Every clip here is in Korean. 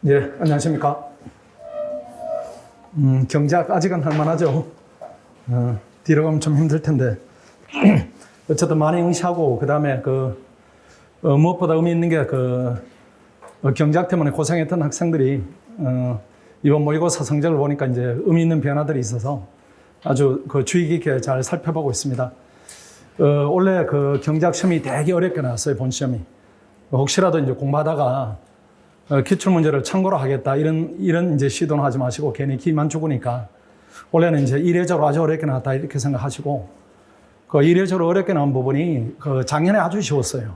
예, 안녕하십니까. 경제학 아직은 할만하죠. 뒤로 가면 좀 힘들 텐데. 어쨌든 많이 응시하고, 그 다음에 무엇보다 의미 있는 게 경제학 때문에 고생했던 학생들이, 이번 모의고사 성적을 보니까 이제 의미 있는 변화들이 있어서 아주 주의 깊게 잘 살펴보고 있습니다. 원래 경제학 시험이 되게 어렵게 나왔어요, 본 시험이. 혹시라도 이제 공부하다가 기출문제를 참고로 하겠다, 이런 이제 시도는 하지 마시고, 괜히 기만 죽으니까, 원래는 이제 이례적으로 아주 어렵게 나왔다, 이렇게 생각하시고, 이례적으로 어렵게 나온 부분이, 작년에 아주 쉬웠어요.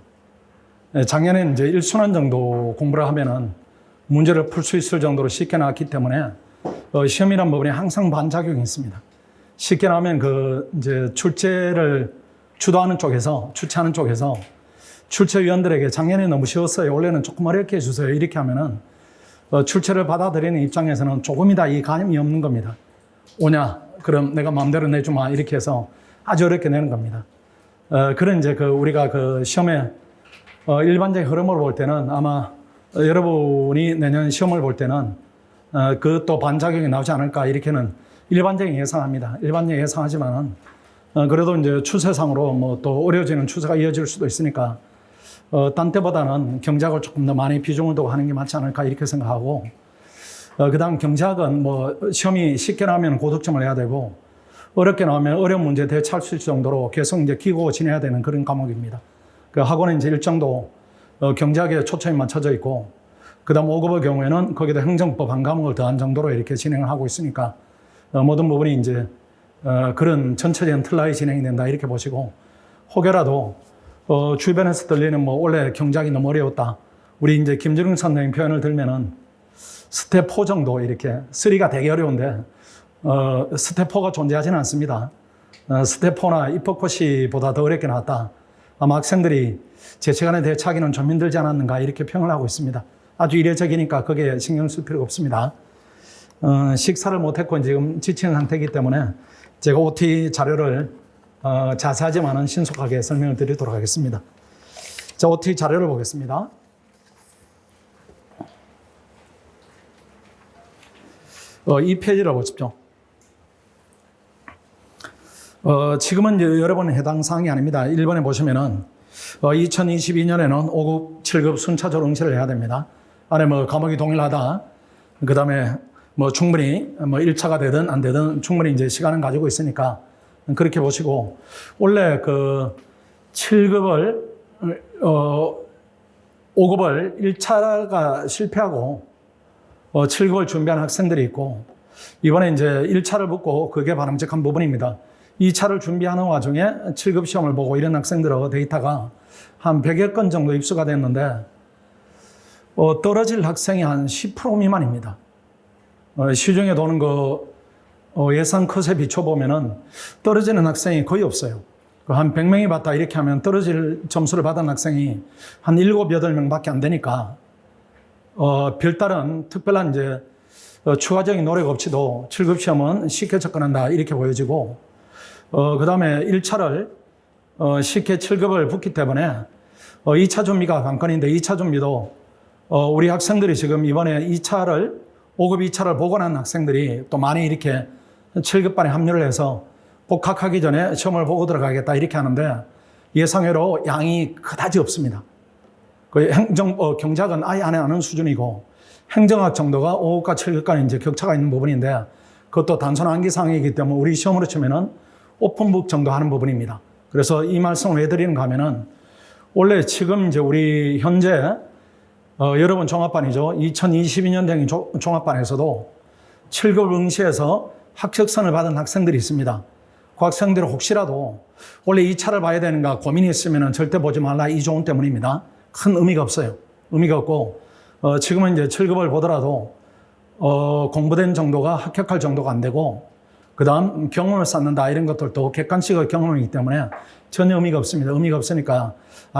작년에 이제 1순환 정도 공부를 하면은 문제를 풀 수 있을 정도로 쉽게 나왔기 때문에, 시험이란 부분이 항상 반작용이 있습니다. 쉽게 나오면 이제 출제를 주도하는 쪽에서, 주최하는 쪽에서, 출제위원들에게 작년에 너무 쉬웠어요, 원래는 조금 어렵게 해주세요, 이렇게 하면은 출제를 받아들이는 입장에서는 조금이다 이 가늠이 없는 겁니다. 오냐? 그럼 내가 마음대로 내주마, 이렇게 해서 아주 어렵게 내는 겁니다. 그런 이제 우리가 시험의 일반적인 흐름을 볼 때는, 아마 여러분이 내년 시험을 볼 때는 그것도 반작용이 나오지 않을까, 이렇게는 일반적인 예상합니다. 일반적인 예상하지만은 그래도 이제 추세상으로 또 어려워지는 추세가 이어질 수도 있으니까 딴 때보다는 경제학을 조금 더 많이 비중을 두고 하는 게 맞지 않을까, 이렇게 생각하고, 그 다음 경제학은 시험이 쉽게 나오면 고득점을 해야 되고, 어렵게 나오면 어려운 문제에 대처할 수 있을 정도로 계속 이제 기고 지내야 되는 그런 과목입니다. 학원은 이제 일정도 경제학에 초점이 맞춰져 있고, 그 다음 5급의 경우에는 거기다 행정법 한 과목을 더한 정도로 이렇게 진행을 하고 있으니까, 모든 부분이 이제 그런 전체적인 틀라에 진행이 된다, 이렇게 보시고, 혹여라도 주변에서 들리는 원래 경제학이 너무 어려웠다, 우리 이제 김준웅 선생님 표현을 들면은 스텝 4 정도, 이렇게 3가 되게 어려운데 스텝 4가 존재하지는 않습니다. 스텝 4나 입법고시보다 더 어렵게 나왔다, 아마 학생들이 제 시간에 대처하기는 좀 힘들지 않았는가, 이렇게 평을 하고 있습니다. 아주 이례적이니까 거기에 신경 쓸 필요가 없습니다. 식사를 못했고 지금 지친 상태이기 때문에 제가 OT 자료를 자세하지만은 신속하게 설명을 드리도록 하겠습니다. 자, OT 자료를 보겠습니다. 이 페이지를 보십시오. 지금은 여러분 해당 사항이 아닙니다. 1번에 보시면은 2022년에는 5급, 7급 순차적으로 응시를 해야 됩니다. 안에 과목이 동일하다, 그 다음에 충분히 1차가 되든 안 되든 충분히 이제 시간은 가지고 있으니까 그렇게 보시고, 원래 7급을 5급을 1차가 실패하고 7급을 준비한 학생들이 있고, 이번에 이제 1차를 붙고 그게 바람직한 부분입니다. 2차를 준비하는 와중에 7급 시험을 보고 이런 학생들의 데이터가 한 100여 건 정도 입수가 됐는데, 떨어질 학생이 한 10% 미만입니다. 시중에 도는 예상 컷에 비춰보면은 떨어지는 학생이 거의 없어요. 한 100명이 봤다, 이렇게 하면 떨어질 점수를 받은 학생이 한 7, 8명 밖에 안 되니까, 별다른 특별한 이제 추가적인 노력 없이도 7급 시험은 쉽게 접근한다, 이렇게 보여지고, 그 다음에 1차를 쉽게 7급을 붙기 때문에 2차 준비가 관건인데, 2차 준비도 우리 학생들이 지금 이번에 5급 2차를 보고 난 학생들이 또 많이 이렇게 7급반에 합류를 해서 복학하기 전에 시험을 보고 들어가겠다, 이렇게 하는데 예상외로 양이 그다지 없습니다. 경제학은 아예 안 하는 수준이고, 행정학 정도가 5급과 7급간 이제 격차가 있는 부분인데, 그것도 단순 암기사항이기 때문에 우리 시험으로 치면은 오픈북 정도 하는 부분입니다. 그래서 이 말씀을 왜 드리는가 하면은, 원래 지금 이제 우리 현재 여러분 종합반이죠. 2022년생 종합반에서도 7급 응시에서 합격선을 받은 학생들이 있습니다. 그 학생들은 혹시라도 원래 2차를 봐야 되는가 고민이 있으면 절대 보지 말라, 이 조언 때문입니다. 큰 의미가 없어요. 의미가 없고, 지금은 이제 7급을 보더라도 공부된 정도가 합격할 정도가 안 되고, 그 다음 경험을 쌓는다, 이런 것들도 객관식의 경험이기 때문에 전혀 의미가 없습니다. 의미가 없으니까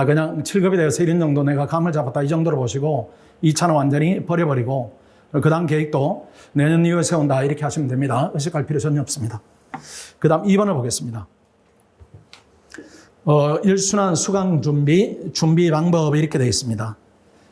그냥 7급에 대해서 이런 정도 내가 감을 잡았다, 이 정도로 보시고 2차는 완전히 버려버리고, 그 다음 계획도 내년 이후에 세운다, 이렇게 하시면 됩니다. 의식할 필요 전혀 없습니다. 그 다음 2번을 보겠습니다. 1순환 수강 준비 방법, 이렇게 되어 있습니다.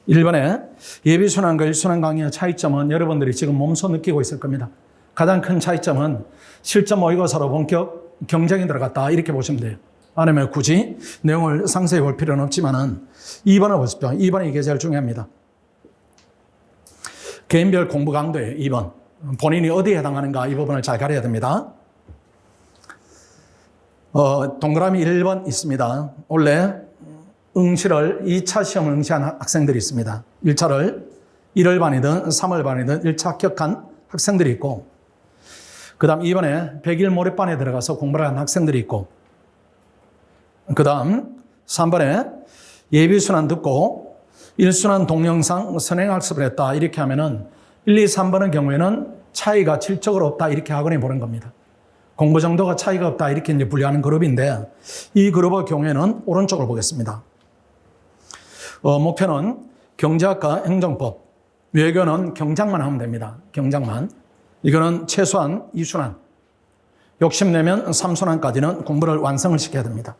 1번에 예비순환과 일순환 강의의 차이점은 여러분들이 지금 몸소 느끼고 있을 겁니다. 가장 큰 차이점은 실전 모의고사로 본격 경쟁이 들어갔다 이렇게 보시면 돼요. 아니면 굳이 내용을 상세히 볼 필요는 없지만은 2번을 보십시오. 2번이 이게 제일 중요합니다. 개인별 공부 강도예요. 2번. 본인이 어디에 해당하는가 이 부분을 잘 가려야 됩니다. 동그라미 1번 있습니다. 원래 응시를 2차 시험을 응시한 학생들이 있습니다. 1차를 1월 반이든 3월 반이든 1차 합격한 학생들이 있고, 그 다음 2번에 100일 몰입반에 들어가서 공부를 한 학생들이 있고, 그 다음 3번에 예비순환 듣고 1순환 동영상 선행학습을 했다 이렇게 하면은 1, 2, 3번의 경우에는 차이가 질적으로 없다 이렇게 학원이 보는 겁니다. 공부 정도가 차이가 없다 이렇게 이제 분류하는 그룹인데, 이 그룹의 경우에는 오른쪽을 보겠습니다. 목표는 경제학과 행정법, 외교는 경장만 하면 됩니다. 경장만. 이거는 최소한 2순환, 욕심내면 3순환까지는 공부를 완성을 시켜야 됩니다.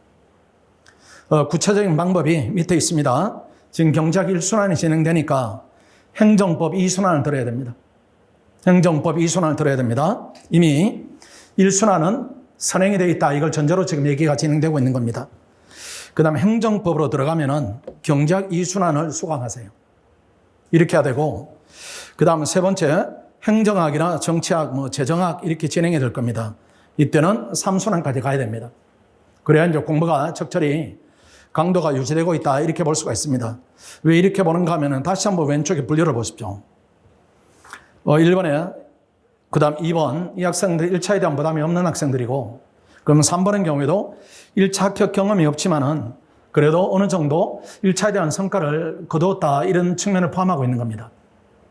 구체적인 방법이 밑에 있습니다. 지금 경제학 1순환이 진행되니까 행정법 2순환을 들어야 됩니다. 행정법 2순환을 들어야 됩니다. 이미 1순환은 선행이 되어 있다. 이걸 전제로 지금 얘기가 진행되고 있는 겁니다. 그 다음에 행정법으로 들어가면은 경제학 2순환을 수강하세요. 이렇게 해야 되고, 그 다음 세 번째, 행정학이나 정치학, 재정학 이렇게 진행이 될 겁니다. 이때는 3순환까지 가야 됩니다. 그래야 이제 공부가 적절히 강도가 유지되고 있다. 이렇게 볼 수가 있습니다. 왜 이렇게 보는가 하면은 다시 한번 왼쪽에 분류를 보십시오. 1번에, 그 다음 2번, 이 학생들 1차에 대한 부담이 없는 학생들이고, 그럼 3번의 경우에도 1차 합격 경험이 없지만은 그래도 어느 정도 1차에 대한 성과를 거두었다. 이런 측면을 포함하고 있는 겁니다.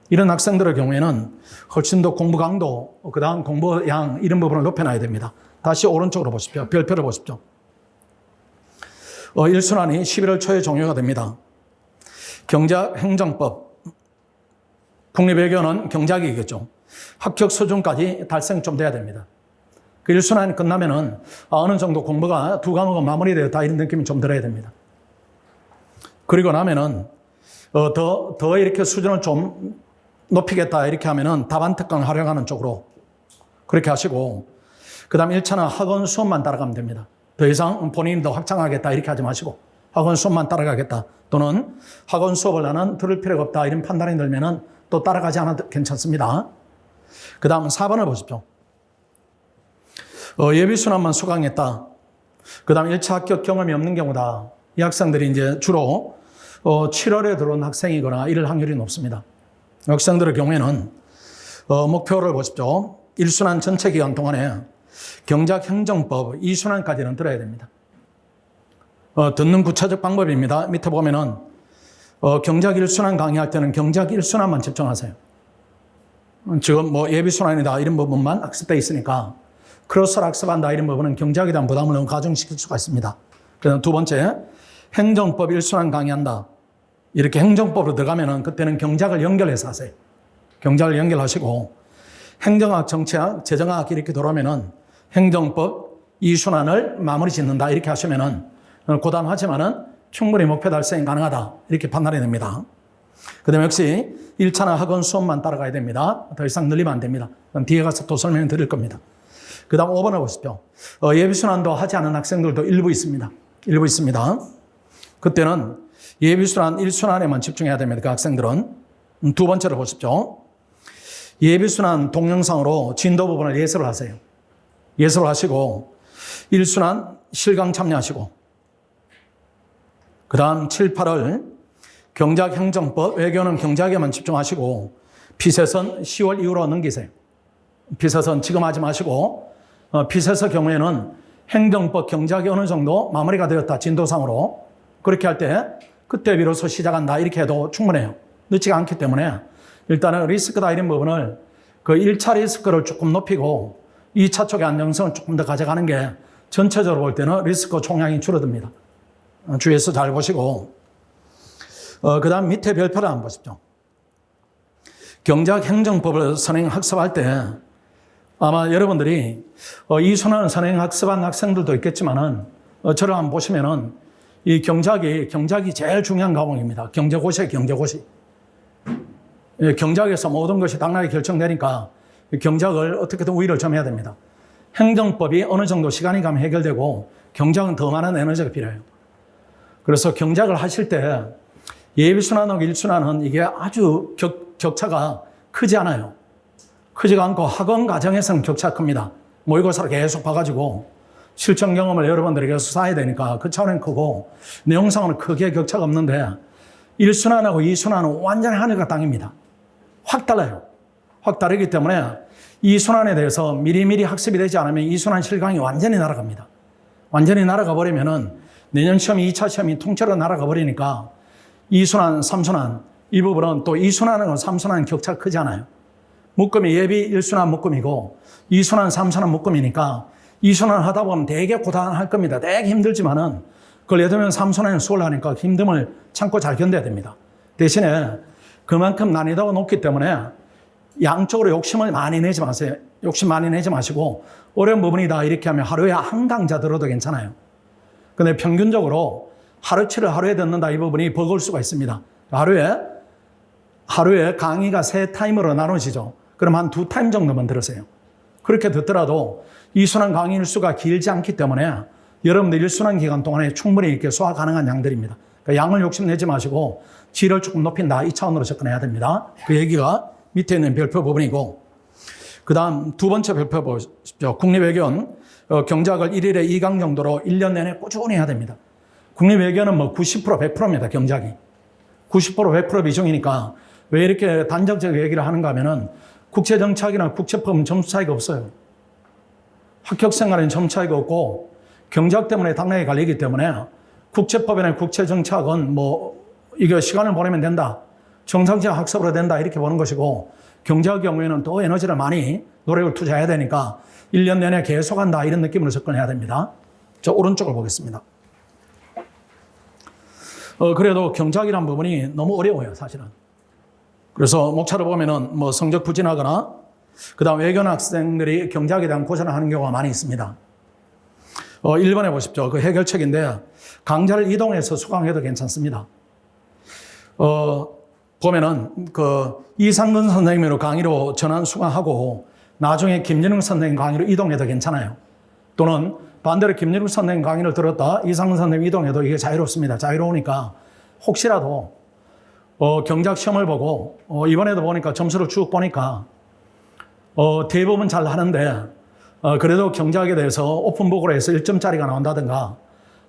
이런 학생들의 경우에는 훨씬 더 공부 강도, 그 다음 공부 양, 이런 부분을 높여놔야 됩니다. 다시 오른쪽으로 보십시오. 별표를 보십시오. 1순환이 11월 초에 종료가 됩니다. 경제학 행정법, 국립외교는 경제학이겠죠. 합격 수준까지 달성이 좀 돼야 됩니다. 그 1순환이 끝나면은 어느 정도 공부가 두 과목은 마무리되었다 이런 느낌이 좀 들어야 됩니다. 그리고 나면은 더 이렇게 수준을 좀 높이겠다 이렇게 하면은 답안 특강을 활용하는 쪽으로 그렇게 하시고, 그 다음 1차는 학원 수업만 따라가면 됩니다. 더 이상 본인이 더 확장하겠다 이렇게 하지 마시고 학원 수업만 따라가겠다, 또는 학원 수업을 나는 들을 필요가 없다 이런 판단이 들면은 또 따라가지 않아도 괜찮습니다. 그 다음 4번을 보십시오. 예비순환만 수강했다. 그 다음 1차 합격 경험이 없는 경우다. 이 학생들이 이제 주로 7월에 들어온 학생이거나 이럴 확률이 높습니다. 학생들의 경우에는 목표를 보십시오. 1순환 전체 기간 동안에 경제학 행정법 2순환까지는 들어야 됩니다. 듣는 구체적 방법입니다. 밑에 보면은 경제학 1순환 강의할 때는 경제학 1순환만 집중하세요. 지금 예비순환이다 이런 부분만 학습되어 있으니까 크로스를 학습한다 이런 부분은 경제학에 대한 부담을 너무 가중시킬 수가 있습니다. 그다음 두 번째, 행정법 1순환 강의한다. 이렇게 행정법으로 들어가면은 그때는 경제학을 연결해서 하세요. 경제학을 연결하시고 행정학, 정치학, 재정학 이렇게 들어오면은 행정법 2순환을 마무리 짓는다 이렇게 하시면은 고단하지만은 충분히 목표 달성이 가능하다 이렇게 판단이 됩니다. 그 다음에 역시 1차나 학원 수업만 따라가야 됩니다. 더 이상 늘리면 안 됩니다. 그럼 뒤에 가서 또 설명을 드릴 겁니다. 그 다음 5번을 보십시오. 예비순환도 하지 않은 학생들도 일부 있습니다. 일부 있습니다. 그때는 예비순환 1순환에만 집중해야 됩니다. 그 학생들은. 두 번째로 보십시오. 예비순환 동영상으로 진도 부분을 예습을 하세요. 예습을 하시고 1순환 실강 참여하시고, 그 다음 7, 8월 경제학 행정법, 외교는 경제학에만 집중하시고 피세선 10월 이후로 넘기세요. 피세선 지금 하지 마시고 피세서 경우에는 행정법, 경제학이 어느 정도 마무리가 되었다 진도상으로 그렇게 할 때 그때 비로소 시작한다 이렇게 해도 충분해요. 늦지가 않기 때문에 일단은 리스크다 이런 부분을 그 1차 리스크를 조금 높이고 2차 쪽의 안정성을 조금 더 가져가는 게 전체적으로 볼 때는 리스크 총량이 줄어듭니다. 주의해서 잘 보시고, 그 다음 밑에 별표를 한번 보십시오. 경제학 행정법을 선행 학습할 때 아마 여러분들이 2순환 선행 학습한 학생들도 있겠지만은 저를 한번 보시면은 이 경작이 제일 중요한 과목입니다. 경제고시에 경제고시. 예, 경작에서 모든 것이 당락이 결정되니까 경작을 어떻게든 우위를 점해야 됩니다. 행정법이 어느 정도 시간이 가면 해결되고 경작은 더 많은 에너지가 필요해요. 그래서 경작을 하실 때 예비순환하고 일순환은 이게 아주 격차가 크지 않아요. 크지가 않고 학원 과정에서는 격차가 큽니다. 모의고사를 계속 봐가지고 실전 경험을 여러분들에게 쌓아야 되니까 그 차원은 크고 내용상으로는 크게 격차가 없는데 일순환하고 이순환은 완전히 하늘과 땅입니다. 확 달라요. 확 다르기 때문에 이순환에 대해서 미리미리 학습이 되지 않으면 이순환 실강이 완전히 날아갑니다. 완전히 날아가 버리면은 내년 시험이 2차 시험이 통째로 날아가 버리니까 이순환, 삼순환 이 부분은 또 이순환하고 삼순환 격차가 크지 않아요. 묶음이 예비 1순환 묶음이고 2순환, 3순환 묶음이니까 2순환 하다 보면 되게 고단할 겁니다. 되게 힘들지만은 그걸 예를 들면 3순환에 수월 하니까 힘듦을 참고 잘 견뎌야 됩니다. 대신에 그만큼 난이도가 높기 때문에 양쪽으로 욕심을 많이 내지 마세요. 욕심 많이 내지 마시고 어려운 부분이다 이렇게 하면 하루에 한 강좌 들어도 괜찮아요. 근데 평균적으로 하루치를 하루에 듣는다 이 부분이 버거울 수가 있습니다. 하루에 강의가 3타임으로 나눠지죠. 그럼 한 2타임 정도만 들으세요. 그렇게 듣더라도 이순환 강의 일수가 길지 않기 때문에 여러분들 일순환 기간 동안에 충분히 이렇게 소화 가능한 양들입니다. 그러니까 양을 욕심내지 마시고 질을 조금 높인다 이 차원으로 접근해야 됩니다. 그 얘기가 밑에 있는 별표 부분이고 그 다음 두 번째 별표 보십시오. 국립외교원 경작을 1일에 2강 정도로 1년 내내 꾸준히 해야 됩니다. 국립외교는 90% 100%입니다. 경작이. 90% 100% 비중이니까 왜 이렇게 단정적 얘기를 하는가 하면은 국제정치학이나 국제법은 점수 차이가 없어요. 학교생활에는 점수 차이가 없고 경작 때문에 당락이 갈리기 때문에 국제법이나 국제정치학은 이거 시간을 보내면 된다. 정상적 학습으로 된다. 이렇게 보는 것이고 경제학 경우에는 또 에너지를 많이 노력을 투자해야 되니까 1년 내내 계속한다. 이런 느낌으로 접근해야 됩니다. 저 오른쪽을 보겠습니다. 그래도 경작이라는 부분이 너무 어려워요. 사실은. 그래서 목차를 보면은 성적 부진하거나 그 다음 외교원 학생들이 경작에 대한 고전을 하는 경우가 많이 있습니다. 1번에 보십시오. 그 해결책인데 강좌를 이동해서 수강해도 괜찮습니다. 보면은 이상근 선생님으로 강의로 전환 수강하고 나중에 김진웅 선생님 강의로 이동해도 괜찮아요. 또는 반대로 김진웅 선생님 강의를 들었다 이상근 선생님 이동해도 이게 자유롭습니다. 자유로우니까 혹시라도 경작 시험을 보고 이번에도 보니까 점수를 쭉 보니까 대부분 잘 하는데 그래도 경작에 대해서 오픈북으로 해서 1점짜리가 나온다든가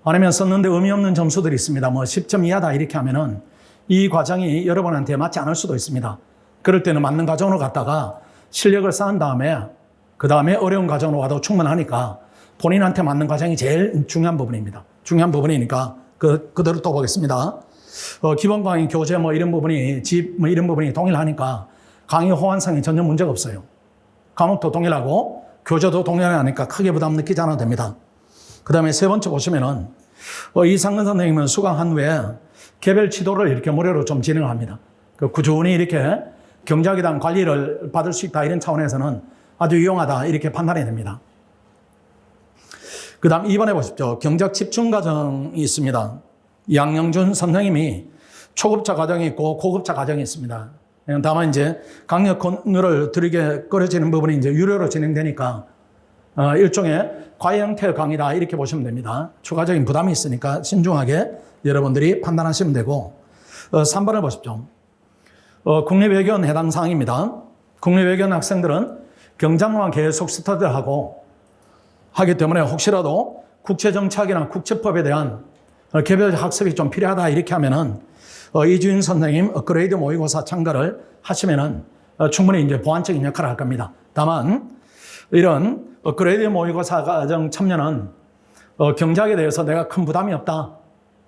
아니면 썼는데 의미 없는 점수들이 있습니다. 10점 이하다 이렇게 하면은 이 과정이 여러분한테 맞지 않을 수도 있습니다. 그럴 때는 맞는 과정으로 갔다가 실력을 쌓은 다음에 그 다음에 어려운 과정으로 와도 충분하니까 본인한테 맞는 과정이 제일 중요한 부분입니다. 중요한 부분이니까 그대로 또 보겠습니다. 기본 강의, 교재 이런 부분이 이런 부분이 동일하니까 강의 호환성이 전혀 문제가 없어요. 과목도 동일하고 교재도 동일하니까 크게 부담 느끼지 않아도 됩니다. 그 다음에 세 번째 보시면은 이상근 선생님은 수강한 후에 개별 지도를 이렇게 무료로 좀 진행을 합니다. 꾸준히 이렇게 경작에 대한 관리를 받을 수 있다 이런 차원에서는 아주 유용하다 이렇게 판단이 됩니다. 그 다음 2번에 보십시오. 경작 집중 과정이 있습니다. 양영준 선생님이 초급자 과정이 있고 고급자 과정이 있습니다. 다만 이제 강력 권유를 드리게 꺼려지는 부분이 이제 유료로 진행되니까 일종의 과외 형태의 강의다 이렇게 보시면 됩니다. 추가적인 부담이 있으니까 신중하게 여러분들이 판단하시면 되고 3번을 보십시오. 국립외교원 해당 사항입니다. 국립외교원 학생들은 경작만 계속 스터디하고 하기 때문에 혹시라도 국제정치학이나 국제법에 대한 개별 학습이 좀 필요하다 이렇게 하면은 이주인 선생님 업그레이드 모의고사 참가를 하시면은 충분히 이제 보완적인 역할을 할 겁니다. 다만 이런 업그레이드 모의고사 과정 참여는 경작에 대해서 내가 큰 부담이 없다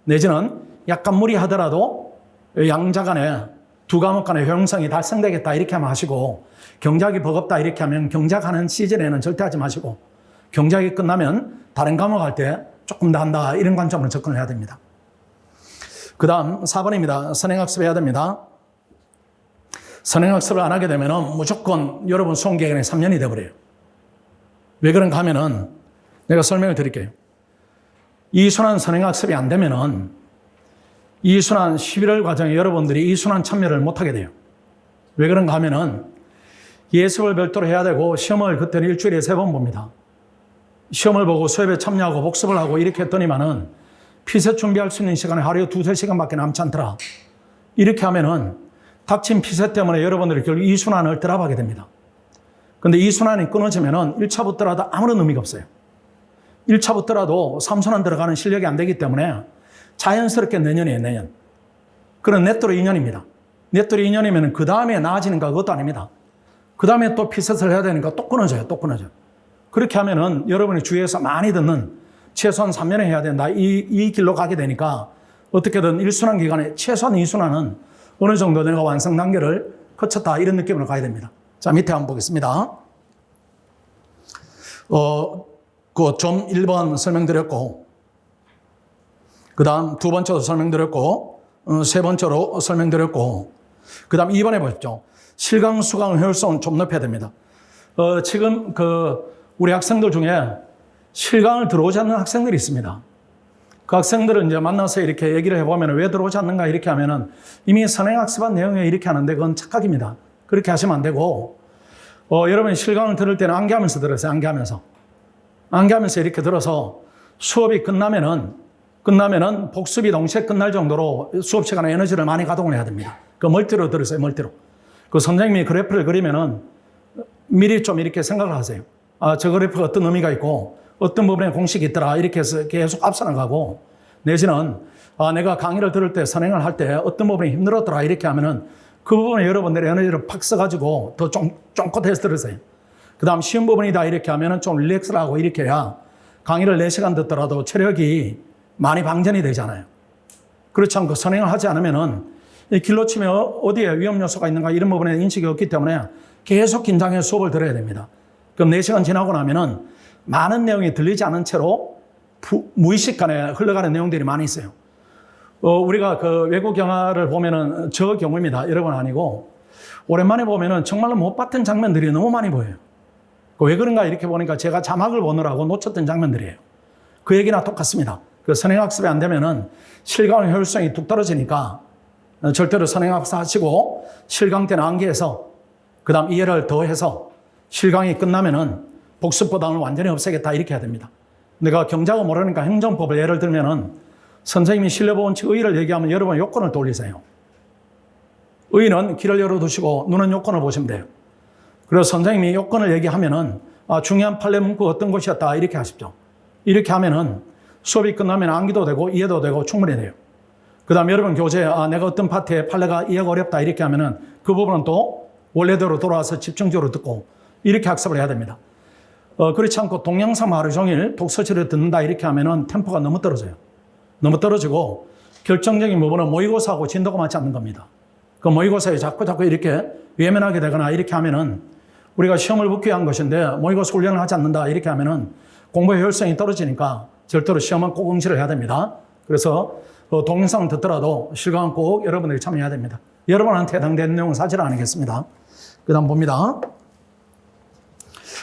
내지는 약간 무리하더라도 양자 간에 두 과목 간의 효용성이 달성되겠다 이렇게 하면 하시고 경작이 버겁다 이렇게 하면 경작하는 시즌에는 절대 하지 마시고 경작이 끝나면 다른 과목 할 때 조금 더 한다 이런 관점으로 접근을 해야 됩니다. 그 다음 4번입니다. 선행학습 해야 됩니다. 선행학습을 안 하게 되면 무조건 여러분 수험 기간에 3년이 돼버려요. 왜 그런가 하면은 내가 설명을 드릴게요. 이순환 선행학습이 안 되면은 이순환 11월 과정에 여러분들이 이순환 참여를 못하게 돼요. 왜 그런가 하면은 예습을 별도로 해야 되고 시험을 그때는 일주일에 3번 봅니다. 시험을 보고 수업에 참여하고 복습을 하고 이렇게 했더니만은 피셋 준비할 수 있는 시간이 하루에 2-3시간밖에 남지 않더라. 이렇게 하면은 닥친 피셋 때문에 여러분들이 결국 이순환을 드랍하게 됩니다. 근데 이순환이 끊어지면은 1차 붙더라도 아무런 의미가 없어요. 1차 붙더라도 3순환 들어가는 실력이 안 되기 때문에 자연스럽게 내년이에요, 내년. 그런 넷도로 2년입니다. 넷도로 2년이면 그 다음에 나아지는가 그것도 아닙니다. 그 다음에 또 피셋을 해야 되니까 또 끊어져요, 또 끊어져요. 그렇게 하면은 여러분이 주위에서 많이 듣는 최소한 3년에 해야 된다. 이 길로 가게 되니까 어떻게든 1순환 기간에 최소한 2순환은 어느 정도 내가 완성 단계를 거쳤다. 이런 느낌으로 가야 됩니다. 자, 밑에 한번 보겠습니다. 그 좀 1번 설명드렸고, 그 다음 두 번째도 설명드렸고, 세 번째로 설명드렸고, 그 다음 2번에 보십시오. 실강, 수강 효율성은 좀 높여야 됩니다. 지금 우리 학생들 중에 실강을 들어오지 않는 학생들이 있습니다. 그 학생들은 이제 만나서 이렇게 얘기를 해보면 왜 들어오지 않는가 이렇게 하면은 이미 선행학습한 내용에 이렇게 하는데 그건 착각입니다. 그렇게 하시면 안 되고, 여러분이 실강을 들을 때는 암기하면서 들으세요. 암기하면서 이렇게 들어서 수업이 끝나면은 복습이 동시에 끝날 정도로 수업 시간에 에너지를 많이 가동을 해야 됩니다. 그 멀티로 들으세요, 멀티로. 그 선생님이 그래프를 그리면은 미리 좀 이렇게 생각을 하세요. 아, 저 그래프가 어떤 의미가 있고 어떤 부분에 공식이 있더라. 이렇게 해서 계속 앞서 나가고, 내지는 내가 강의를 들을 때 선행을 할 때 어떤 부분이 힘들었더라. 이렇게 하면은 그 부분에 여러분들의 에너지를 팍 써가지고 더 쫑긋해서 들으세요. 그 다음 쉬운 부분이다. 이렇게 하면은 좀 릴렉스를 하고 이렇게 해야 강의를 4시간 듣더라도 체력이 많이 방전이 되잖아요. 그렇지 않고 선행을 하지 않으면은 길로 치면 어디에 위험 요소가 있는가 이런 부분에 인식이 없기 때문에 계속 긴장해서 수업을 들어야 됩니다. 그럼 4시간 지나고 나면은 많은 내용이 들리지 않은 채로 무의식간에 흘러가는 내용들이 많이 있어요. 우리가 그 외국 영화를 보면은 저 경우입니다. 여러분 아니고, 오랜만에 보면은 정말로 못 봤던 장면들이 너무 많이 보여요. 왜 그런가 이렇게 보니까 제가 자막을 보느라고 놓쳤던 장면들이에요. 그 얘기나 똑같습니다. 그 선행학습이 안 되면은 실강 효율성이 뚝 떨어지니까 절대로 선행학습 하시고 실강 때는 암기해서 그 다음 이해를 더해서 실강이 끝나면은 복습보다는 완전히 없애겠다 이렇게 해야 됩니다. 내가 경작을 모르니까 행정법을 예를 들면은 선생님이 실내보원칙 의의를 얘기하면 여러분 요건을 돌리세요. 의의는 길을 열어두시고 눈은 요건을 보시면 돼요. 그래서 선생님이 요건을 얘기하면은 중요한 판례 문구 어떤 것이었다 이렇게 하십시오. 이렇게 하면은 수업이 끝나면 암기도 되고 이해도 되고 충분히 돼요. 그 다음에 여러분 교재에 내가 어떤 파트에 판례가 이해가 어렵다 이렇게 하면은 그 부분은 또 원래대로 돌아와서 집중적으로 듣고 이렇게 학습을 해야 됩니다. 그렇지 않고 동영상 하루 종일 독서실을 듣는다 이렇게 하면은 템포가 너무 떨어져요. 너무 떨어지고 결정적인 부분은 모의고사하고 진도가 맞지 않는 겁니다. 그 모의고사에 자꾸 이렇게 외면하게 되거나 이렇게 하면은 우리가 시험을 붙기 위한 것인데 모의고사 훈련을 하지 않는다 이렇게 하면은 공부의 효율성이 떨어지니까 절대로 시험은 꼭 응시를 해야 됩니다. 그래서 동영상을 듣더라도 실강은 꼭 여러분들이 참여해야 됩니다. 여러분한테 해당되는 내용은 사실 아니겠습니다. 그 다음 봅니다.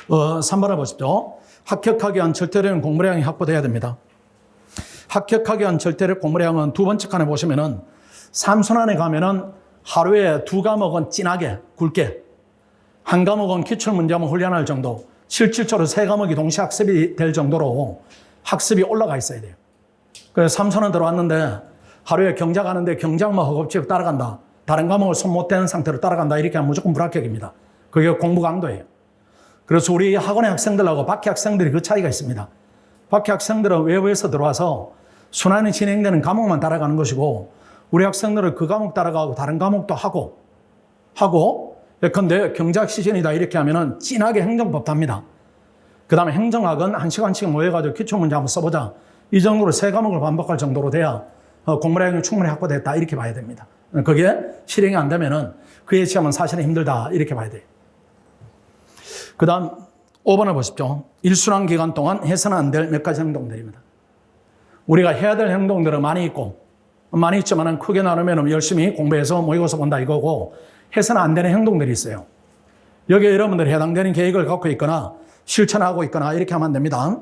3번을 보십시오. 합격하기 위한 절대적인 공부량이 확보돼야 됩니다. 합격하기 위한 절대적 공부량은 두 번째 칸에 보시면은 3순환에 가면은 하루에 2과목은 진하게 굵게, 한 과목은 기출문제만 훈련할 정도, 실질적으로 3과목이 동시에 학습이 될 정도로 학습이 올라가 있어야 돼요. 그래서 3순환 들어왔는데 하루에 경작 하는데 경작만 허겁지겁 따라간다. 다른 과목을 손 못 대는 상태로 따라간다. 이렇게 하면 무조건 불합격입니다. 그게 공부 강도예요. 그래서 우리 학원의 학생들하고 밖에 학생들이 그 차이가 있습니다. 밖에 학생들은 외부에서 들어와서 순환이 진행되는 과목만 따라가는 것이고, 우리 학생들은 그 과목 따라가고 다른 과목도 하고 예컨대 경작 시즌이다 이렇게 하면은 진하게 행정법 답니다. 그 다음에 행정학은 1시간씩 모여가지고 기출문제 한번 써보자. 이 정도로 3과목을 반복할 정도로 돼야 공부량이 충분히 확보됐다 이렇게 봐야 됩니다. 그게 실행이 안 되면은 그의 시험은 사실은 힘들다 이렇게 봐야 돼요. 그 다음 5번을 보십시오. 1순환 기간 동안 해서는 안 될 몇 가지 행동들입니다. 우리가 해야 될 행동들은 많이 있지만 크게 나누면 열심히 공부해서 모의고사 본다 이거고, 해서는 안 되는 행동들이 있어요. 여기에 여러분들이 해당되는 계획을 갖고 있거나 실천하고 있거나 이렇게 하면 안 됩니다.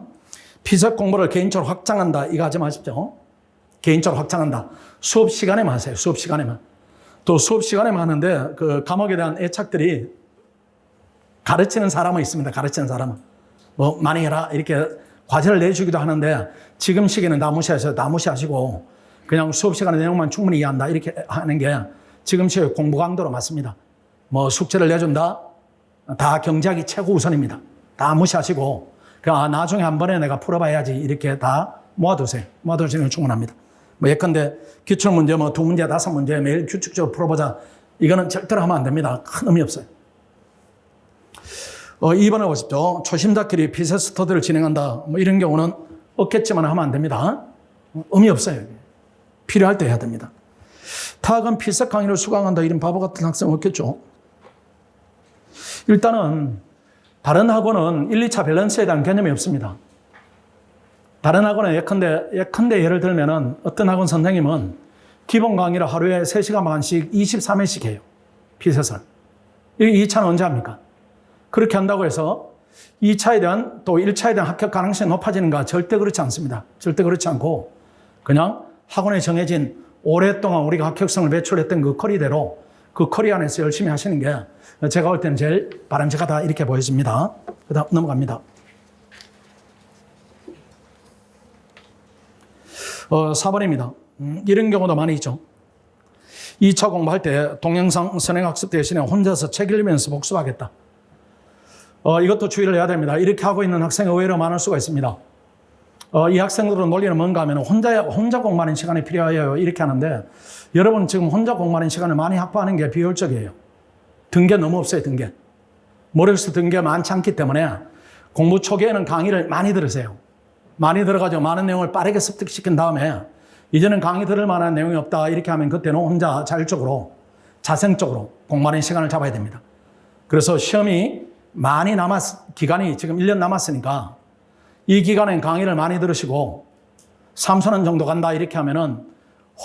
피서 공부를 개인적으로 확장한다. 이거 하지 마십시오. 개인적으로 확장한다. 수업 시간에만 하세요. 수업 시간에만. 또 수업 시간에만 하는데 그 과목에 대한 애착들이 가르치는 사람은 있습니다. 가르치는 사람은. 뭐 많이 해라 이렇게 과제를 내주기도 하는데 지금 시기는 다 무시하셔서 다 무시하시고 그냥 수업 시간의 내용만 충분히 이해한다 이렇게 하는 게 지금 시기 공부 강도로 맞습니다. 뭐 숙제를 내준다. 다 경제학이 최고 우선입니다. 다 무시하시고 나중에 한 번에 내가 풀어봐야지 이렇게 다 모아두세요. 모아두시면 충분합니다. 뭐 예컨대 기출문제 뭐 2문제, 5문제 매일 규칙적으로 풀어보자. 이거는 절대로 하면 안 됩니다. 큰 의미 없어요. 2번에 보십시오. 초심자끼리 피서 스터디를 진행한다. 뭐 이런 경우는 없겠지만 하면 안 됩니다. 의미 없어요. 필요할 때 해야 됩니다. 타학은 필석 강의를 수강한다. 이런 바보 같은 학생 없겠죠. 일단은 다른 학원은 1, 2차 밸런스에 대한 개념이 없습니다. 다른 학원은 예컨대 예를 들면은 어떤 학원 선생님은 기본 강의를 하루에 3시간 반씩 23회씩 해요. 피서설. 이 2차는 언제 합니까? 그렇게 한다고 해서 2차에 대한 또 1차에 대한 합격 가능성이 높아지는가? 절대 그렇지 않습니다. 절대 그렇지 않고 그냥 학원에 정해진 오랫동안 우리가 합격성을 배출했던 그 커리대로 그 커리 안에서 열심히 하시는 게 제가 볼 때는 제일 바람직하다 이렇게 보여집니다. 그 다음 넘어갑니다. 4번입니다. 이런 경우도 많이 있죠. 2차 공부할 때 동영상 선행학습 대신에 혼자서 책 읽으면서 복습하겠다. 이것도 주의를 해야 됩니다. 이렇게 하고 있는 학생이 의외로 많을 수가 있습니다. 이 학생들은 논리는 뭔가 하면 혼자 공부하는 시간이 필요해요. 이렇게 하는데 여러분 지금 혼자 공부하는 시간을 많이 확보하는 게 비효율적이에요. 등계 너무 없어요. 등계. 머릿수 등계 많지 않기 때문에 공부 초기에는 강의를 많이 들으세요. 많이 들어가지고 많은 내용을 빠르게 습득시킨 다음에 이제는 강의 들을 만한 내용이 없다 이렇게 하면 그때는 혼자 자율적으로 자생적으로 공부하는 시간을 잡아야 됩니다. 그래서 시험이 많이 기간이 지금 1년 남았으니까 이 기간엔 강의를 많이 들으시고 3선언 정도 간다 이렇게 하면은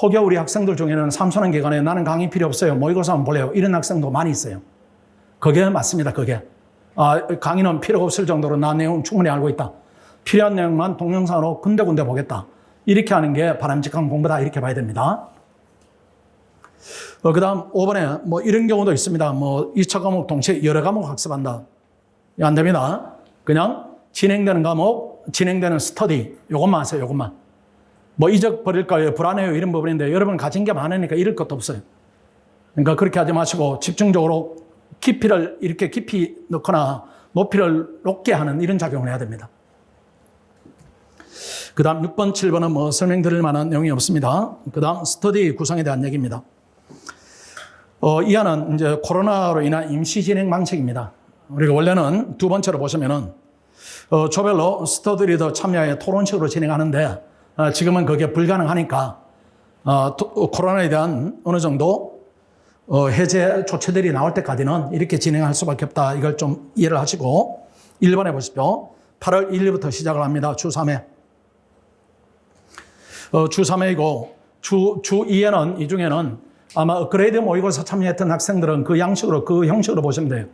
혹여 우리 학생들 중에는 3선언 기간에 나는 강의 필요 없어요. 모의고사 한번 볼래요. 이런 학생도 많이 있어요. 그게 맞습니다. 그게. 강의는 필요가 없을 정도로 나 내용 충분히 알고 있다. 필요한 내용만 동영상으로 군데군데 보겠다. 이렇게 하는 게 바람직한 공부다. 이렇게 봐야 됩니다. 그 다음 5번에 뭐 이런 경우도 있습니다. 뭐 2차 과목 동시에 여러 과목 학습한다. 안 됩니다. 그냥 진행되는 과목, 진행되는 스터디, 요것만 하세요. 요것만. 뭐 잊어버릴까요? 불안해요. 이런 부분인데 여러분 가진 게 많으니까 잃을 것도 없어요. 그러니까 그렇게 하지 마시고 집중적으로 깊이를 이렇게 깊이 넣거나 높이를 높게 하는 이런 작용을 해야 됩니다. 그 다음 6번, 7번은 뭐 설명드릴 만한 내용이 없습니다. 그 다음 스터디 구성에 대한 얘기입니다. 이하는 이제 코로나로 인한 임시 진행 방식입니다. 우리가 원래는 두 번째로 보시면은 조별로 스터디 리더 참여의 토론식으로 진행하는데 지금은 그게 불가능하니까 코로나에 대한 어느 정도 해제 조치들이 나올 때까지는 이렇게 진행할 수밖에 없다. 이걸 좀 이해를 하시고 1번에 보십시오. 8월 1일부터 시작을 합니다. 주 3회. 주 3회이고 주 2회는 이 중에는 아마 업그레이드 모의고사 참여했던 학생들은 그 형식으로 보시면 돼요.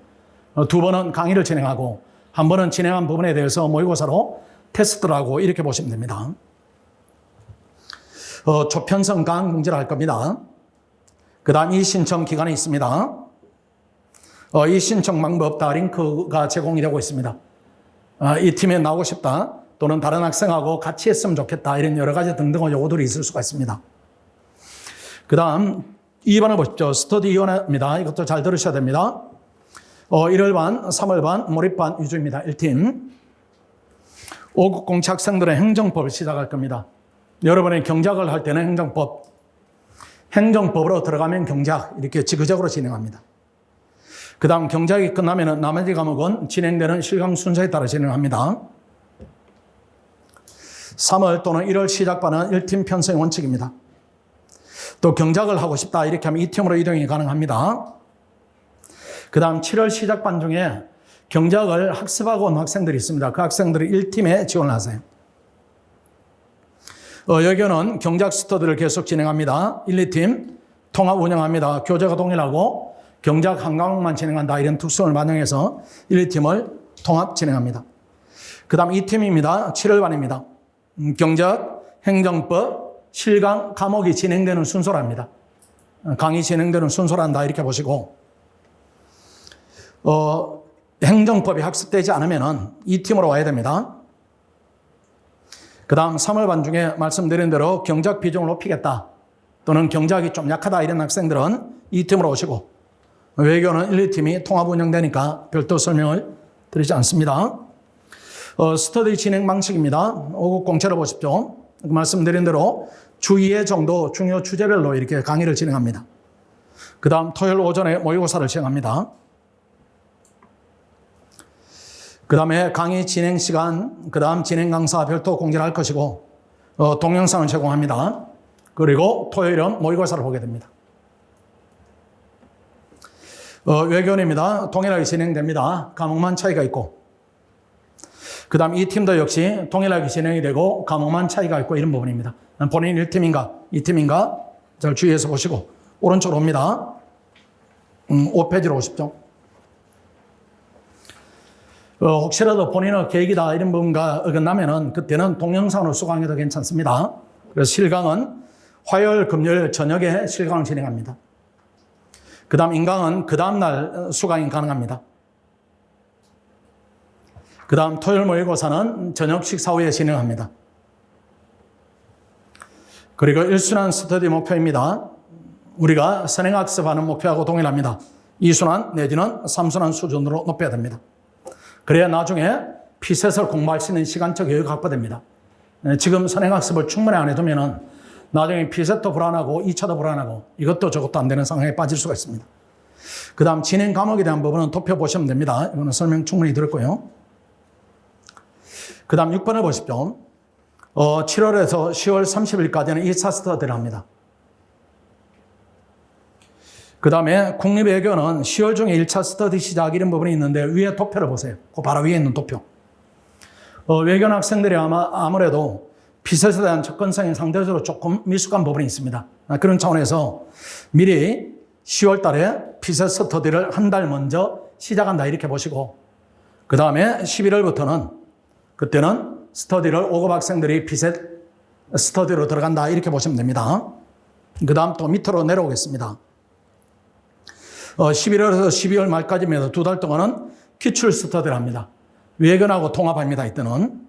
두 번은 강의를 진행하고 한 번은 진행한 부분에 대해서 모의고사로 테스트를 하고 이렇게 보시면 됩니다. 초편성 강의 공지를 할 겁니다. 그 다음 이 신청 기간이 있습니다. 이 신청 방법 다 링크가 제공이 되고 있습니다. 이 팀에 나오고 싶다 또는 다른 학생하고 같이 했으면 좋겠다 이런 여러 가지 등등의 요구들이 있을 수가 있습니다. 그 다음 2번을 보십시오. 스터디위원회입니다. 이것도 잘 들으셔야 됩니다. 1월 반, 3월 반, 몰입반 위주입니다. 1팀. 5급 공채 학생들은 행정법을 시작할 겁니다. 여러분이 경작을 할 때는 행정법으로 들어가면 경작 이렇게 지그재그로 진행합니다. 그 다음 경작이 끝나면 나머지 과목은 진행되는 실강 순서에 따라 진행합니다. 3월 또는 1월 시작반은 1팀 편성의 원칙입니다. 또 경작을 하고 싶다 이렇게 하면 2팀으로 이동이 가능합니다. 그 다음 7월 시작반 중에 경작을 학습하고 온 학생들이 있습니다. 그 학생들이 1팀에 지원을 하세요. 여기는 경작 스터디를 계속 진행합니다. 1, 2팀 통합 운영합니다. 교재가 동일하고 경작 한 과목만 진행한다 이런 특성을 반영해서 1, 2팀을 통합 진행합니다. 그 다음 2팀입니다. 7월반입니다. 경적, 행정법, 실강, 과목이 진행되는 순서랍니다. 강의 진행되는 순서란다 이렇게 보시고, 행정법이 학습되지 않으면 이 팀으로 와야 됩니다. 그 다음 3월반 중에 말씀드린 대로 경작 비중을 높이겠다 또는 경작이 좀 약하다 이런 학생들은 이 팀으로 오시고, 외교는 1, 2팀이 통합 운영되니까 별도 설명을 드리지 않습니다. 스터디 진행 방식입니다. 5국 공채로 보십시오. 말씀드린 대로 주 2회 정도 중요 주제별로 이렇게 강의를 진행합니다. 그 다음 토요일 오전에 모의고사를 시행합니다. 그 다음에 강의 진행 시간, 그 다음 진행 강사 별도 공지를 할 것이고, 동영상을 제공합니다. 그리고 토요일은 모의고사를 보게 됩니다. 외교원입니다. 동일하게 진행됩니다. 과목만 차이가 있고, 그 다음 이 팀도 역시 동일하게 진행이 되고 과목만 차이가 있고 이런 부분입니다. 본인 1팀인가 2팀인가 잘 주의해서 보시고, 오른쪽으로 옵니다. 5페이지로 오십시오. 혹시라도 본인의 계획이다 이런 부분과 어긋나면은 그때는 동영상으로 수강해도 괜찮습니다. 그래서 실강은 화요일, 금요일 저녁에 실강을 진행합니다. 그 다음 인강은 그 다음날 수강이 가능합니다. 그 다음 토요일 모의고사는 저녁 식사 후에 진행합니다. 그리고 1순환 스터디 목표입니다. 우리가 선행학습하는 목표하고 동일합니다. 2순환 내지는 3순환 수준으로 높여야 됩니다. 그래야 나중에 피셋을 공부할 수 있는 시간적 여유가 확보됩니다. 지금 선행학습을 충분히 안 해두면은 나중에 피셋도 불안하고 2차도 불안하고 이것도 저것도 안 되는 상황에 빠질 수가 있습니다. 그 다음 진행 과목에 대한 부분은 도표 보시면 됩니다. 이거는 설명 충분히 드렸고요. 그 다음 6번을 보십시오. 7월에서 10월 30일까지는 2차 스터디를 합니다. 그 다음에 국립외교는 10월 중에 1차 스터디 시작 이런 부분이 있는데 위에 도표를 보세요. 그 바로 위에 있는 도표. 외교는 학생들이 아무래도 피셋에 대한 접근성이 상대적으로 조금 미숙한 부분이 있습니다. 그런 차원에서 미리 10월 달에 피셋 스터디를 한 달 먼저 시작한다 이렇게 보시고, 그 다음에 11월부터는 그때는 스터디를 5급 학생들이 피셋 스터디로 들어간다 이렇게 보시면 됩니다. 그 다음 또 밑으로 내려오겠습니다. 11월에서 12월 말까지입니다. 2달 동안은 기출 스터디를 합니다. 외견하고 통합합니다. 이때는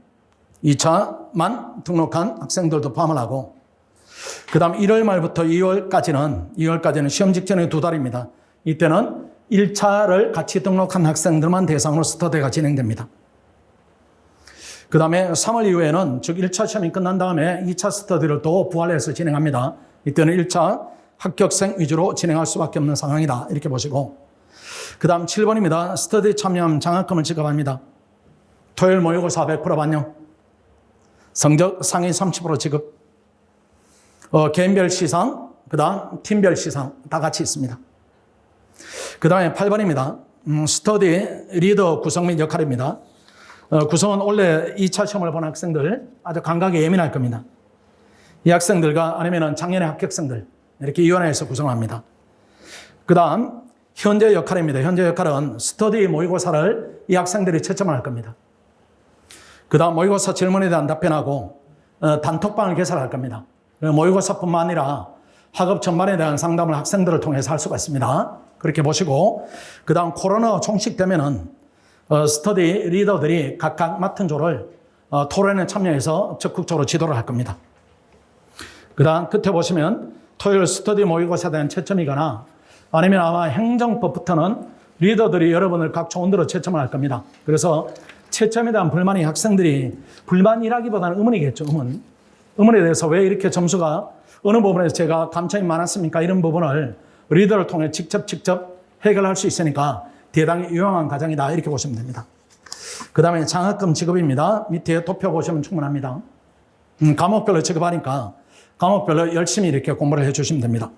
2차만 등록한 학생들도 포함을 하고, 그 다음 1월 말부터 2월까지는 시험 직전의 2달입니다. 이때는 1차를 같이 등록한 학생들만 대상으로 스터디가 진행됩니다. 그 다음에 3월 이후에는 즉 1차 시험이 끝난 다음에 2차 스터디를 또 부활해서 진행합니다. 이때는 1차 합격생 위주로 진행할 수밖에 없는 상황이다 이렇게 보시고, 그 다음 7번입니다. 스터디 참여하면 장학금을 지급합니다. 토요일 모의고사 100% 반영, 성적 상위 30% 지급, 개인별 시상, 그 다음 팀별 시상 다 같이 있습니다. 그 다음에 8번입니다. 스터디 리더 구성 및 역할입니다. 구성은 원래 2차 시험을 본 학생들 아주 감각에 예민할 겁니다. 이 학생들과 아니면 작년에 합격생들 이렇게 위원회에서 구성합니다. 그 다음 현재 역할입니다. 현재 역할은 스터디 모의고사를 이 학생들이 채점을 할 겁니다. 그 다음 모의고사 질문에 대한 답변하고 단톡방을 개설할 겁니다. 모의고사뿐만 아니라 학업 전반에 대한 상담을 학생들을 통해서 할 수가 있습니다. 그렇게 보시고, 그 다음 코로나가 종식되면은 스터디 리더들이 각각 맡은 조를 토론에 참여해서 적극적으로 지도를 할 겁니다. 그 다음 끝에 보시면 토요일 스터디 모의고사에 대한 채점이거나 아니면 아마 행정법부터는 리더들이 여러분을 각 조원대로 채점을 할 겁니다. 그래서 채점에 대한 불만이 학생들이 불만이라기보다는 의문이겠죠. 의문에 대해서 왜 이렇게 점수가 어느 부분에서 제가 감점이 많았습니까? 이런 부분을 리더를 통해 직접 해결할 수 있으니까 대단히 유용한 과정이다 이렇게 보시면 됩니다. 그 다음에 장학금 지급입니다. 밑에 도표 보시면 충분합니다. 과목별로 지급하니까 과목별로 열심히 이렇게 공부를 해주시면 됩니다.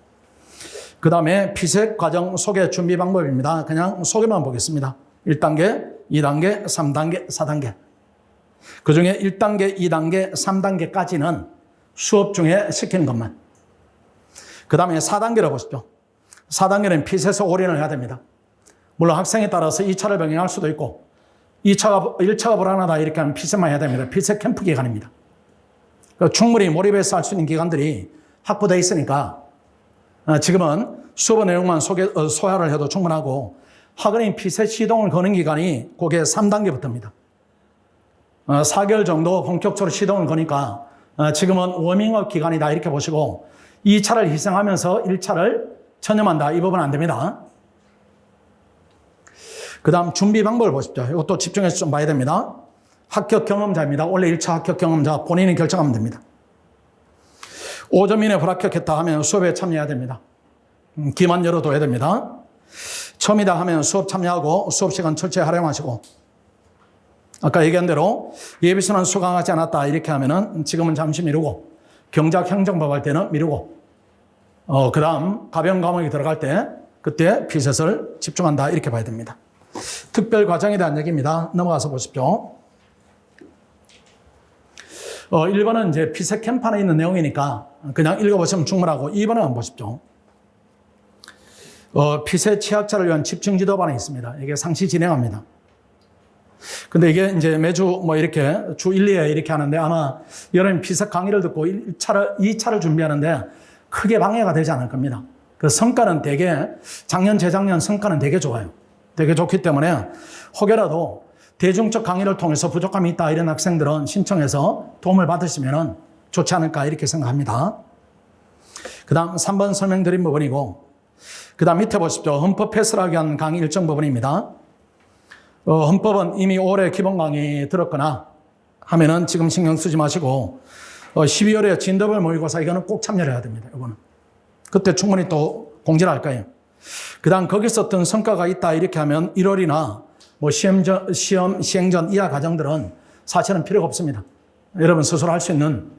그 다음에 피셋 과정 소개 준비 방법입니다. 그냥 소개만 보겠습니다. 1단계, 2단계, 3단계, 4단계. 그 중에 1단계, 2단계, 3단계까지는 수업 중에 시키는 것만. 그 다음에 4단계로 보시죠. 4단계는 피셋에 올인을 해야 됩니다. 물론 학생에 따라서 2차를 병행할 수도 있고 1차가 불안하다 이렇게 하면 피셋만 해야 됩니다. 피셋 캠프 기간입니다. 충분히 몰입해서 할 수 있는 기간들이 확보되어 있으니까 지금은 수업 내용만 소화를 해도 충분하고 학원인 피셋 시동을 거는 기간이 그게 3단계부터입니다. 4개월 정도 본격적으로 시동을 거니까 지금은 워밍업 기간이다 이렇게 보시고 2차를 희생하면서 1차를 전념한다. 이 부분은 안 됩니다. 그 다음 준비 방법을 보십시오. 이것도 집중해서 좀 봐야 됩니다. 합격 경험자입니다. 원래 1차 합격 경험자 본인이 결정하면 됩니다. 5점 이내 불합격했다 하면 수업에 참여해야 됩니다. 기만 열어둬야 됩니다. 처음이다 하면 수업 참여하고 수업 시간 철저히 활용하시고 아까 얘기한 대로 예비순환 수강하지 않았다 이렇게 하면은 지금은 잠시 미루고 경작 행정법 할 때는 미루고 그 다음 가벼운 과목이 들어갈 때 그때 피셋을 집중한다 이렇게 봐야 됩니다. 특별 과정에 대한 얘기입니다. 넘어가서 보십시오. 1번은 이제 피셋 캠판에 있는 내용이니까 그냥 읽어보시면 충분하고 2번은 한번 보십시오. 피셋 취약자를 위한 집중 지도반이 있습니다. 이게 상시 진행합니다. 근데 이게 이제 매주 뭐 이렇게 주 1, 2회 이렇게 하는데 아마 여러분 피셋 강의를 듣고 2차를 준비하는데 크게 방해가 되지 않을 겁니다. 그 성과는 되게 작년, 재작년 성과는 되게 좋아요. 되게 좋기 때문에 혹여라도 대중적 강의를 통해서 부족함이 있다 이런 학생들은 신청해서 도움을 받으시면 좋지 않을까 이렇게 생각합니다. 그 다음 3번 설명드린 부분이고 그 다음 밑에 보십시오. 헌법 패스를 위한 강의 일정 부분입니다. 헌법은 이미 올해 기본 강의 들었거나 하면은 지금 신경 쓰지 마시고 12월에 진도별 모의고사 이거는 꼭 참여를 해야 됩니다. 이거는 그때 충분히 또 공지를 할 거예요. 그 다음 거기서 어떤 성과가 있다 이렇게 하면 1월이나 뭐 시행 전 이하 과정들은 사실은 필요가 없습니다. 여러분 스스로 할 수 있는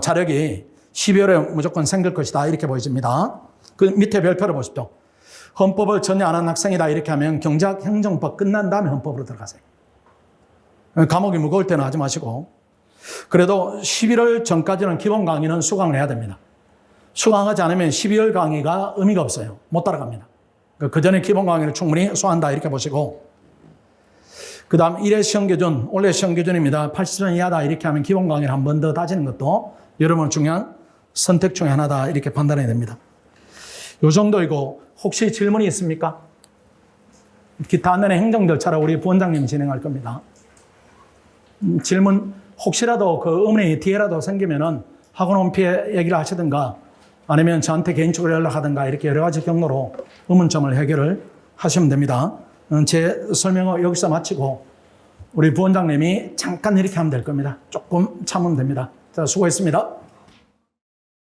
자력이 12월에 무조건 생길 것이다 이렇게 보여집니다. 그 밑에 별표를 보십시오. 헌법을 전혀 안 한 학생이다 이렇게 하면 경작 행정법 끝난 다음에 헌법으로 들어가세요. 과목이 무거울 때는 하지 마시고 그래도 11월 전까지는 기본 강의는 수강을 해야 됩니다. 수강하지 않으면 12월 강의가 의미가 없어요. 못 따라갑니다. 그 전에 기본 강의를 충분히 소화한다 이렇게 보시고 그 다음 1회 시험 기준, 올해 시험 기준입니다. 80점 이하다 이렇게 하면 기본 강의를 한 번 더 다지는 것도 여러분 중요한 선택 중에 하나다 이렇게 판단해야 됩니다. 요 정도이고 혹시 질문이 있습니까? 기타 안내는 행정 절차로 우리 부원장님이 진행할 겁니다. 질문 혹시라도 그 의문이 뒤에라도 생기면은 학원 홈피에 얘기를 하시든가 아니면 저한테 개인적으로 연락하든가 이렇게 여러 가지 경로로 의문점을 해결을 하시면 됩니다. 제 설명을 여기서 마치고 우리 부원장님이 잠깐 이렇게 하면 될 겁니다. 조금 참으면 됩니다. 자, 수고했습니다.